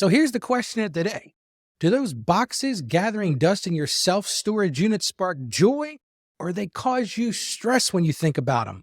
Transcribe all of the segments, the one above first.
So here's the question of the day. Do those boxes gathering dust in your self-storage unit spark joy, or they cause you stress when you think about them?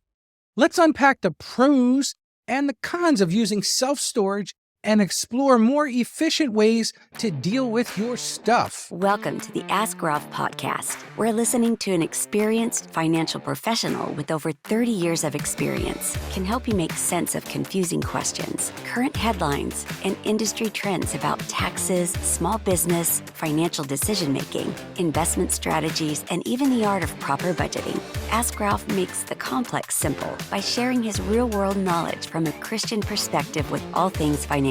Let's unpack the pros and the cons of using self-storage and explore more efficient ways to deal with your stuff. Welcome to the Ask Ralph podcast. We're listening to an experienced financial professional with over 30 years of experience can help you make sense of confusing questions, current headlines, and industry trends about taxes, small business, financial decision-making, investment strategies, and even the art of proper budgeting. Ask Ralph makes the complex simple by sharing his real-world knowledge from a Christian perspective with all things financial.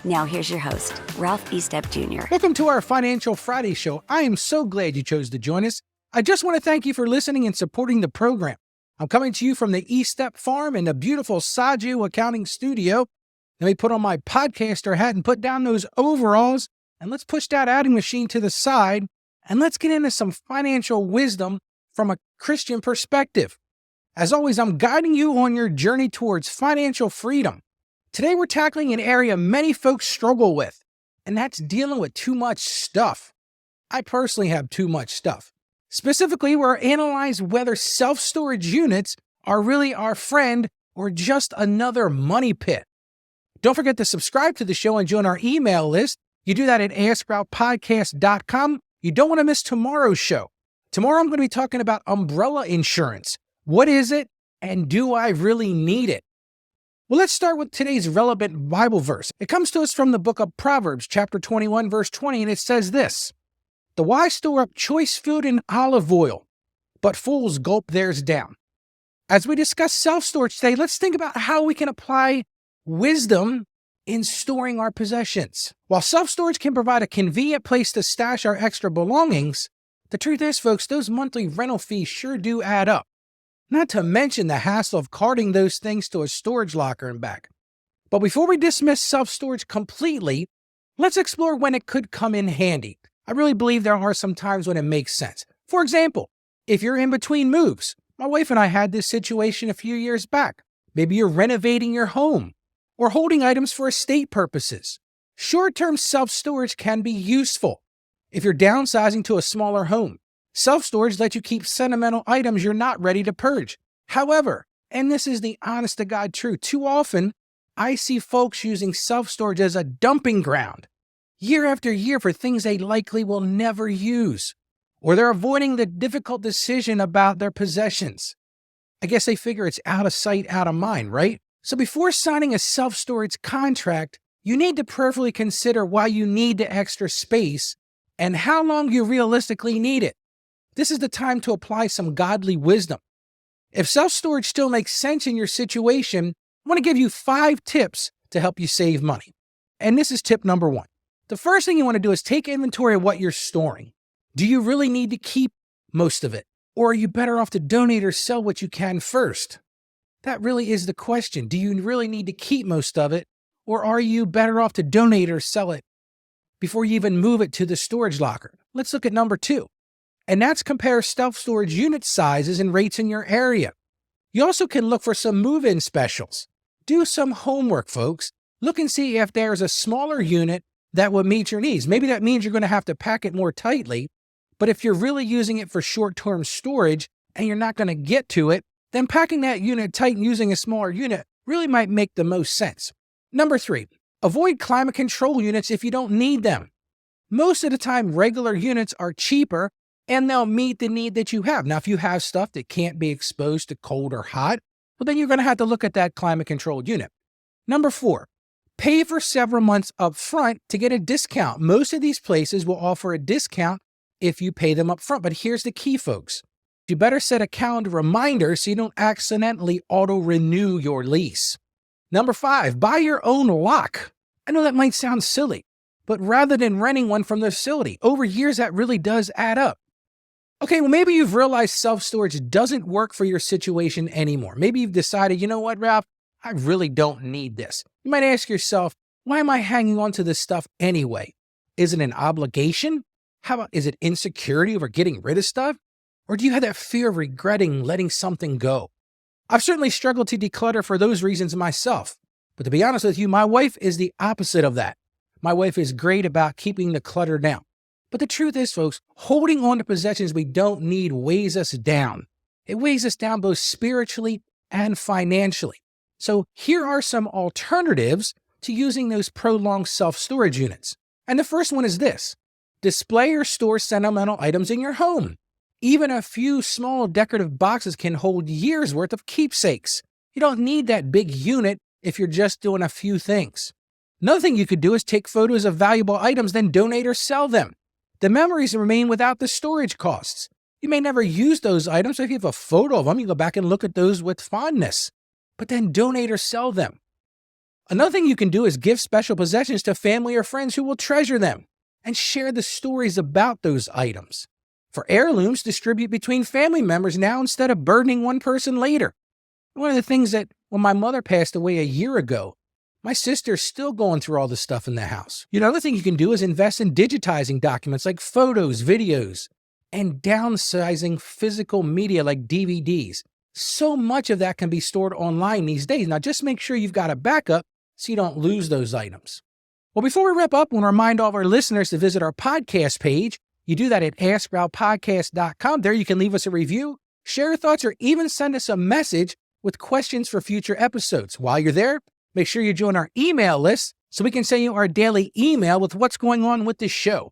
Now here's your host, Ralph Estep Jr. Welcome to our Financial Friday show. I am so glad you chose to join us. I just want to thank you for listening and supporting the program. I'm coming to you from the Estep Farm in the beautiful Saggio Accounting studio. Let me put on my podcaster hat and put down those overalls, and let's push that adding machine to the side, and let's get into some financial wisdom from a Christian perspective. As always, I'm guiding you on your journey towards financial freedom. Today, we're tackling an area many folks struggle with, and that's dealing with too much stuff. I personally have too much stuff. Specifically, we're analyzing whether self-storage units are really our friend or just another money pit. Don't forget to subscribe to the show and join our email list. You do that at askralphpodcast.com. You don't want to miss tomorrow's show. Tomorrow, I'm going to be talking about umbrella insurance. What is it, and do I really need it? Well, let's start with today's relevant Bible verse. It comes to us from the book of Proverbs, chapter 21, verse 20, and it says this: "The wise store up choice food and olive oil, but fools gulp theirs down." As we discuss self-storage today, let's think about how we can apply wisdom in storing our possessions. While self-storage can provide a convenient place to stash our extra belongings, the truth is, folks, those monthly rental fees sure do add up. Not to mention the hassle of carting those things to a storage locker and back. But before we dismiss self-storage completely, let's explore when it could come in handy. I really believe there are some times when it makes sense. For example, if you're in between moves. My wife and I had this situation a few years back. Maybe you're renovating your home or holding items for estate purposes. Short-term self-storage can be useful. If you're downsizing to a smaller home, self-storage lets you keep sentimental items you're not ready to purge. However, and this is the honest-to-God truth, too often, I see folks using self-storage as a dumping ground, year after year, for things they likely will never use. Or they're avoiding the difficult decision about their possessions. I guess they figure it's out of sight, out of mind, right? So before signing a self-storage contract, you need to prayerfully consider why you need the extra space and how long you realistically need it. This is the time to apply some godly wisdom. If self-storage still makes sense in your situation, I want to give you 5 tips to help you save money. And this is tip number 1. The first thing you want to do is take inventory of what you're storing. Do you really need to keep most of it? Or are you better off to donate or sell what you can first? That really is the question. Do you really need to keep most of it? Or are you better off to donate or sell it before you even move it to the storage locker? Let's look at number 2. And that's compare self-storage unit sizes and rates in your area. You also can look for some move-in specials. Do some homework, folks. Look and see if there's a smaller unit that would meet your needs. Maybe that means you're going to have to pack it more tightly, but if you're really using it for short-term storage and you're not going to get to it, then packing that unit tight and using a smaller unit really might make the most sense. Number 3, avoid climate control units if you don't need them. Most of the time, regular units are cheaper and they'll meet the need that you have. Now, if you have stuff that can't be exposed to cold or hot, well, then you're going to have to look at that climate-controlled unit. Number 4, pay for several months up front to get a discount. Most of these places will offer a discount if you pay them up front. But here's the key, folks. You better set a calendar reminder so you don't accidentally auto-renew your lease. Number 5, buy your own lock. I know that might sound silly, but rather than renting one from the facility, over years that really does add up. Okay, well, maybe you've realized self-storage doesn't work for your situation anymore. Maybe you've decided, you know what, Ralph, I really don't need this. You might ask yourself, why am I hanging on to this stuff anyway? Is it an obligation? How about, is it insecurity over getting rid of stuff? Or do you have that fear of regretting letting something go? I've certainly struggled to declutter for those reasons myself. But to be honest with you, my wife is the opposite of that. My wife is great about keeping the clutter down. But the truth is, folks, holding on to possessions we don't need weighs us down. It weighs us down both spiritually and financially. So here are some alternatives to using those prolonged self-storage units. And the first one is this: display or store sentimental items in your home. Even a few small decorative boxes can hold years' worth of keepsakes. You don't need that big unit if you're just doing a few things. Another thing you could do is take photos of valuable items, then donate or sell them. The memories remain without the storage costs. You may never use those items, so if you have a photo of them, you go back and look at those with fondness, but then donate or sell them. Another thing you can do is give special possessions to family or friends who will treasure them and share the stories about those items. For heirlooms, distribute between family members now instead of burdening one person later. One of the things that when my mother passed away a year ago, my sister's still going through all the stuff in the house. Another thing you can do is invest in digitizing documents like photos, videos, and downsizing physical media like DVDs. So much of that can be stored online these days. Now, just make sure you've got a backup so you don't lose those items. Well, before we wrap up, I want to remind all of our listeners to visit our podcast page. You do that at AskRalphPodcast.com. There you can leave us a review, share your thoughts, or even send us a message with questions for future episodes. While you're there, make sure you join our email list so we can send you our daily email with what's going on with this show.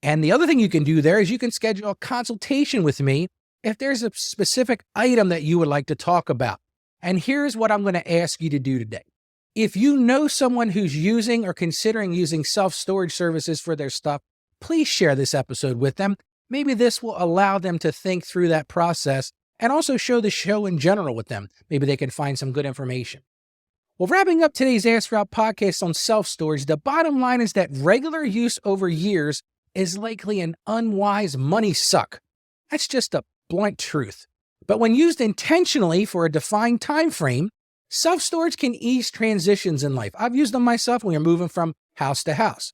And the other thing you can do there is you can schedule a consultation with me if there's a specific item that you would like to talk about. And here's what I'm going to ask you to do today. If you know someone who's using or considering using self-storage services for their stuff, please share this episode with them. Maybe this will allow them to think through that process and also show the show in general with them. Maybe they can find some good information. Well, wrapping up today's Ask Ralph podcast on self-storage, the bottom line is that regular use over years is likely an unwise money suck. That's just a blunt truth. But when used intentionally for a defined time frame, self-storage can ease transitions in life. I've used them myself when you're moving from house to house.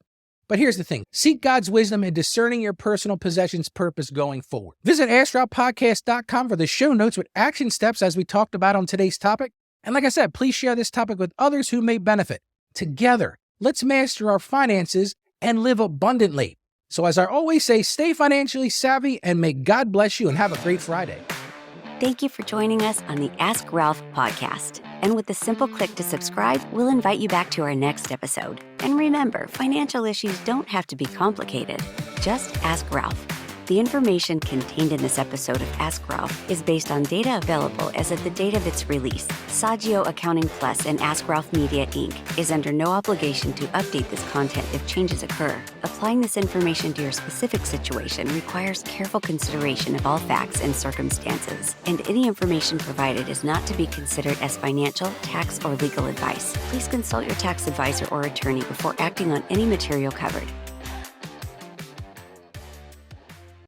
But here's the thing. Seek God's wisdom in discerning your personal possessions purpose going forward. Visit AskRalphPodcast.com for the show notes with action steps as we talked about on today's topic. And like I said, please share this topic with others who may benefit. Together, let's master our finances and live abundantly. So as I always say, stay financially savvy and may God bless you and have a great Friday. Thank you for joining us on the Ask Ralph podcast. And with a simple click to subscribe, we'll invite you back to our next episode. And remember, financial issues don't have to be complicated. Just ask Ralph. The information contained in this episode of Ask Ralph is based on data available as of the date of its release. Saggio Accounting Plus and Ask Ralph Media, Inc. is under no obligation to update this content if changes occur. Applying this information to your specific situation requires careful consideration of all facts and circumstances, and any information provided is not to be considered as financial, tax, or legal advice. Please consult your tax advisor or attorney before acting on any material covered.